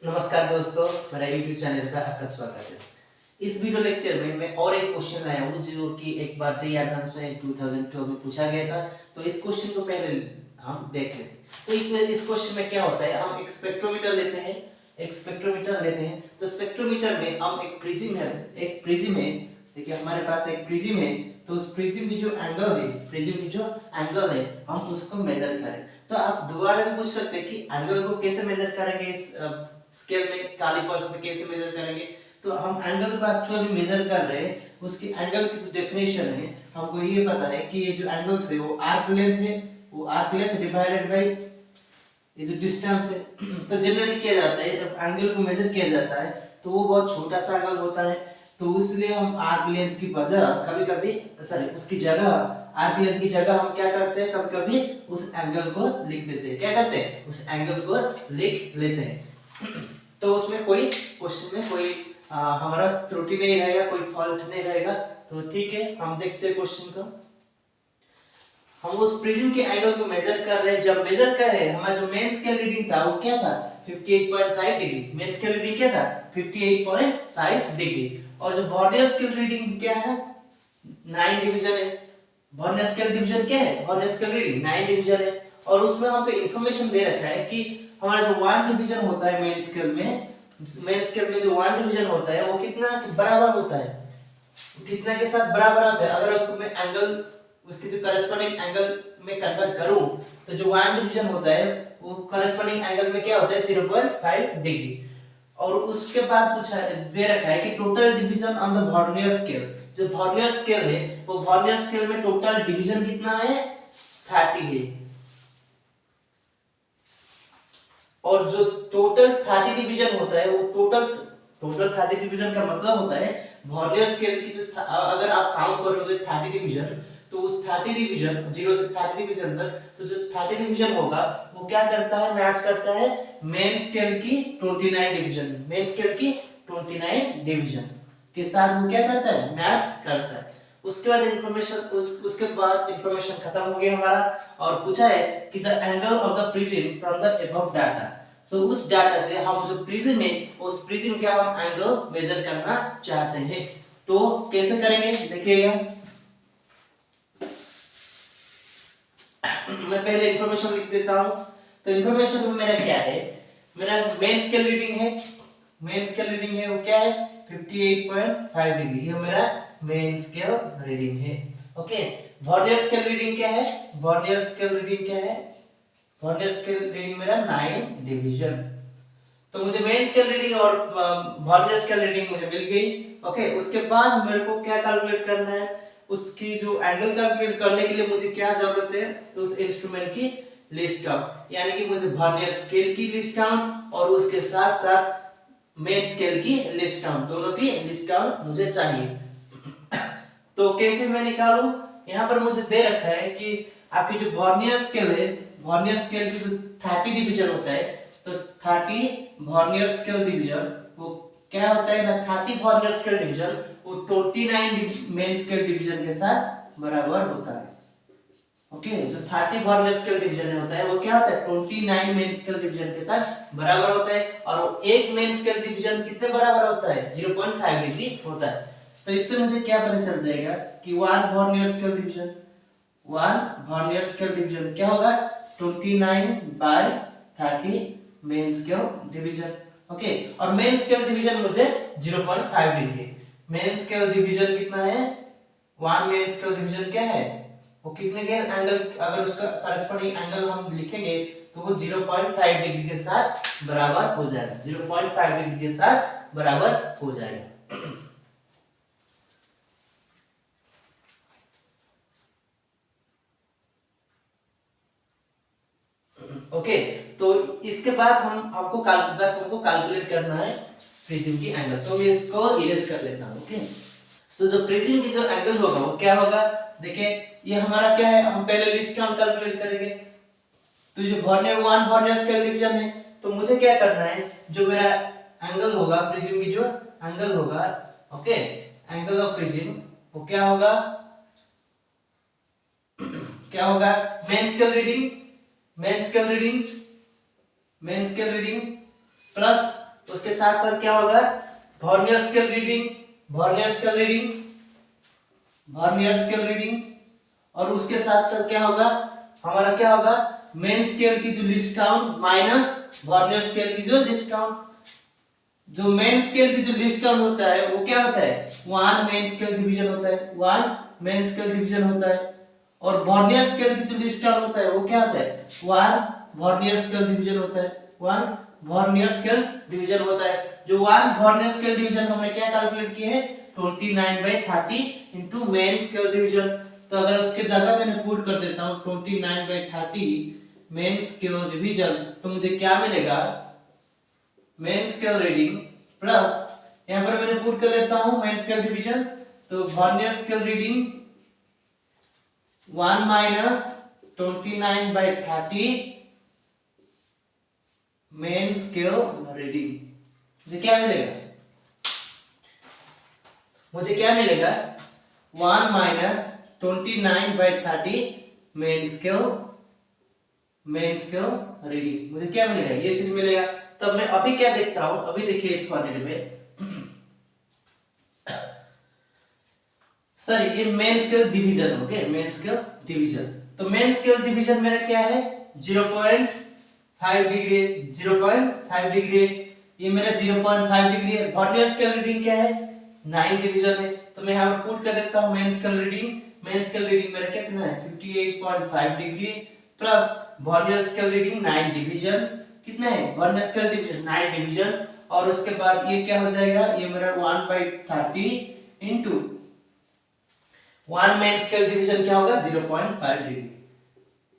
नमस्कार दोस्तों, मेरा YouTube चैनल पर आपका स्वागत है। इस वीडियो लेक्चर में मैं और एक क्वेश्चन लाया हूँ जो कि एक बार जेईई एडवांस में 2012 में पूछा गया था। तो इस क्वेश्चन को पहले हम देख लेते हैं। तो इस क्वेश्चन में क्या होता है, हम एक स्पेक्ट्रोमीटर लेते हैं। तो स्पेक्ट्रोमीटर में हम एक प्रिज्म है। देखिए हमारे पास एक प्रिज्म है। तो उस प्रिज्म की जो एंगल है हम उसको मेजर करें। तो आप दोबारा भी पूछ सकते हैं कि एंगल को कैसे मेजर करेंगे, इस स्केल में कैलिपर्स में कैसे मेजर करेंगे। तो हम एंगल को एक्चुअली मेजर कर रहे हैं, उसकी एंगल की जो डेफिनेशन है हमको ये पता है कि ये जो एंगल्स है वो आर्क लेंथ डिवाइडेड बाय ये जो डिस्टेंस है। तो जनरली किया जाता है जब एंगल को मेजर किया जाता है तो वो बहुत छोटा सा एंगल होता है। तो इसलिए हम आर्क लेंथ की बजाय कभी-कभी उसकी जगह आर्क लेंथ की जगह हम क्या करते हैं, कभी-कभी उस एंगल को लिख देते हैं। क्या करते हैं, उस एंगल को लिख लेते हैं। तो उसमें कोई क्वेश्चन में कोई हमारा त्रुटि नहीं रहेगा, कोई फॉल्ट नहीं रहेगा। तो ठीक है, हम देखते हैं क्वेश्चन को। हम उस प्रिज्म के एंगल को मेजर कर रहे हैं। जब मेजर कर रहे हैं, हमारा जो मेन स्केल रीडिंग था वो क्या था, 58.5 डिग्री। मेन स्केल रीडिंग क्या था, 58.5 डिग्री। और जो वर्नियर स्केल रीडिंग क्या है, 9 डिवीजन है। वर्नियर स्केल डिवीजन क्या है, वर्नियर स्केल रीडिंग 9 डिवीजन है। और उसमें हमको इंफॉर्मेशन दे रखा है कि हमारा जो 1 डिवीजन होता है मेन स्केल में जो 1 डिवीजन होता है वो कितना बराबर होता है, कितना के साथ बराबर होता है। अगर उसको मैं एंगल उसके जो करस्पॉन्डिंग एंगल में कन्वर्ट करूं तो जो 1 डिवीजन होता है वो करस्पॉन्डिंग एंगल में क्या होता है, 0.5 डिग्री। और उसके बाद पूछा दे रखा है कि total division on the vernier scale. जो वर्नियर स्केल है वो वर्नियर स्केल में टोटल डिवीजन कितना है, 30 है। और जो टोटल 30 डिवीजन होता है वो टोटल 30 डिवीजन का मतलब होता है वर्नियर स्केल की जो अगर आप काउंट करोगे 30 डिवीजन, तो उस 30 डिवीजन 0 से 30 डिवीजन तक, तो जो 30 डिवीजन होगा वो क्या करता है, मैच करता है मेन स्केल की 29 डिवीजन के साथ। वो क्या करता है, मैच करता है। उसके बाद इंफॉर्मेशन खत्म हो गया हमारा। और पूछा है कि the angle of the prism from the above data. So उस डाटा से हम जो प्रिज्म है उस प्रिज्म का हम एंगल मेजर करना चाहते हैं। तो कैसे करेंगे देखिएगा। मैं पहले इंफॉर्मेशन लिख देता हूं। तो इंफॉर्मेशन में मेरा क्या है, मेरा मेन स्केल रीडिंग है वो क्या है, 58.5 डिग्री। ये मेरा मेन स्केल रीडिंग है। ओके, वर्नियर स्केल रीडिंग क्या है, वर्नियर स्केल रीडिंग मेरा 9 डिवीजन। तो मुझे मेन स्केल रीडिंग और वर्नियर स्केल रीडिंग मुझे मिल गई। ओके, उसके बाद मेरे को क्या कैलकुलेट करना है, उसकी जो एंगल कैलकुलेट करने के लिए मुझे क्या जरूरत है, तो उस इंस्ट्रूमेंट की लिस्ट आउट, यानी कि मुझे वर्नियर स्केल की लिस्ट आउट और उसके साथ साथ मेन स्केल की लिस्ट आउट, दोनों की लिस्ट आउट मुझे चाहिए। तो कैसे मैं निकालूं, यहां पर मुझे दे रखा है कि आपकी जो वर्नियर स्केल है, वर्नियर स्केल की जो 30 डिवीजन होता है, तो 30 वर्नियर स्केल डिवीजन वो क्या होता है ना, 30 वर्नियर स्केल डिवीजन वो 29 मेन स्केल डिवीजन के साथ बराबर होता है। ओके, जो 30 वर्नियर स्केल डिवीजन होता है वो क्या होता है, 29 मेन स्केल डिवीजन के साथ बराबर होता है। और वो एक मेन स्केल डिवीजन कितने बराबर होता है, 0.5 डिग्री होता है। तो इससे मुझे क्या पता चल जाएगा कि 1 वर्नियर स्केल डिवीजन क्या होगा, 29/30 मेन स्केल डिवीजन। ओके, और मेन स्केल डिवीजन मुझे 0.5 डिग्री, मेन स्केल डिवीजन कितना है, 1 मेन स्केल डिवीजन क्या है, वो कितने के एंगल, अगर उसका करस्पॉन्डिंग एंगल हम लिखेंगे तो वो 0.5 डिग्री के साथ बराबर हो जाएगा, 0.5 डिग्री के साथ बराबर हो जाएगा। ओके, तो इसके बाद हमको कैलकुलेट करना है प्रिज्म की एंगल। तो मैं इसको इरेज कर लेता हूं। ओके, सो जो प्रिज्म की जो एंगल होगा वो क्या होगा, देखिए ये हमारा क्या है, हम पहले लिस्ट हम कैलकुलेट करेंगे। तो जो वर्नियर स्केल डिवीजन है, तो मुझे क्या करना है, जो मेरा एंगल होगा प्रिज्म की जो एंगल होगा, ओके, एंगल ऑफ प्रिज्म वो क्या होगा, मेन स्केल रीडिंग प्लस उसके साथ साथ क्या होगा, vernier scale reading, vernier scale reading, vernier scale reading, और उसके साथ साथ क्या होगा हमारा, क्या होगा मेन स्केल की जो list count minus vernier scale की जो लिस्ट काउंट। जो मेन स्केल की जो लिस्ट काउंट होता है वो क्या होता है, 1 मेन स्केल डिवीजन होता है, 1 मेन स्केल डिवीजन होता है, और वर्नियर स्केल की जो लिस्ट काउंट होता है वो क्या होता है, 1 वर्नियर स्केल डिवीजन होता है, 1 वर्नियर स्केल डिवीजन होता है। जो 1 वर्नियर स्केल डिवीजन हमने क्या कैलकुलेट किए हैं, 29/30 इनटू मेन स्केल डिवीजन। तो अगर उसके जगह मैंने पुट कर देता हूं 29/30 मेन स्केल डिवीजन, तो मुझे क्या मिलेगा, मेन स्केल रीडिंग प्लस यहां पर मैंने पुट कर देता हूं मेन स्केल डिवीजन, तो vernier scale reading 1 minus 29/30 main scale reading. मुझे क्या मिलेगा, मुझे क्या मिलेगा 1 माइनस 29/30 मेन स्केल रीडिंग, मुझे क्या मिलेगा, ये चीज मिलेगा। तब मैं अभी क्या देखता हूं, अभी देखिए इस क्वांटिटी में सर ये main scale division, okay main scale division. तो मेन स्केल डिवीजन मेरा क्या है 0.5 डिग्री, 0.5 डिग्री, ये मेरा 0.5 डिग्री है। वर्नियर स्केल रीडिंग क्या है 9 डिवीजन है, तो मैं यहां पर पुट कर देता हूं main scale reading, main scale reading मेरा कितना है 58.5 degree plus vernier scale reading 9 division, कितना है वर्नियर स्केल डिवीजन 9 डिवीजन, और उसके बाद ये क्या हो जाएगा, ये मेरा 1/30 इनटू 1 मेन स्केल डिवीजन क्या होगा 0.5 डिग्री,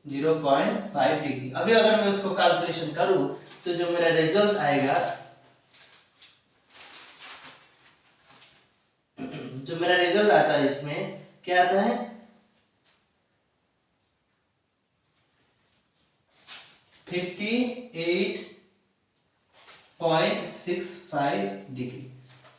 0.5 डिग्री। अभी अगर मैं उसको कैलकुलेशन करूं तो जो मेरा रिजल्ट आएगा, जो मेरा रिजल्ट आता है इसमें क्या आता है 58.65 डिग्री।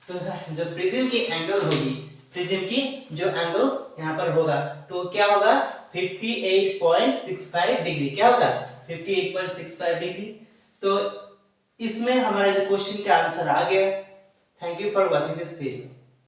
तो जो प्रिज्म की एंगल होगी, प्रिज्म की जो एंगल यहाँ पर होगा तो क्या होगा 58.65 डिग्री, क्या होगा 58.65 डिग्री। तो इसमें हमारा जो क्वेश्चन का आंसर आ गया। Thank you for watching this video.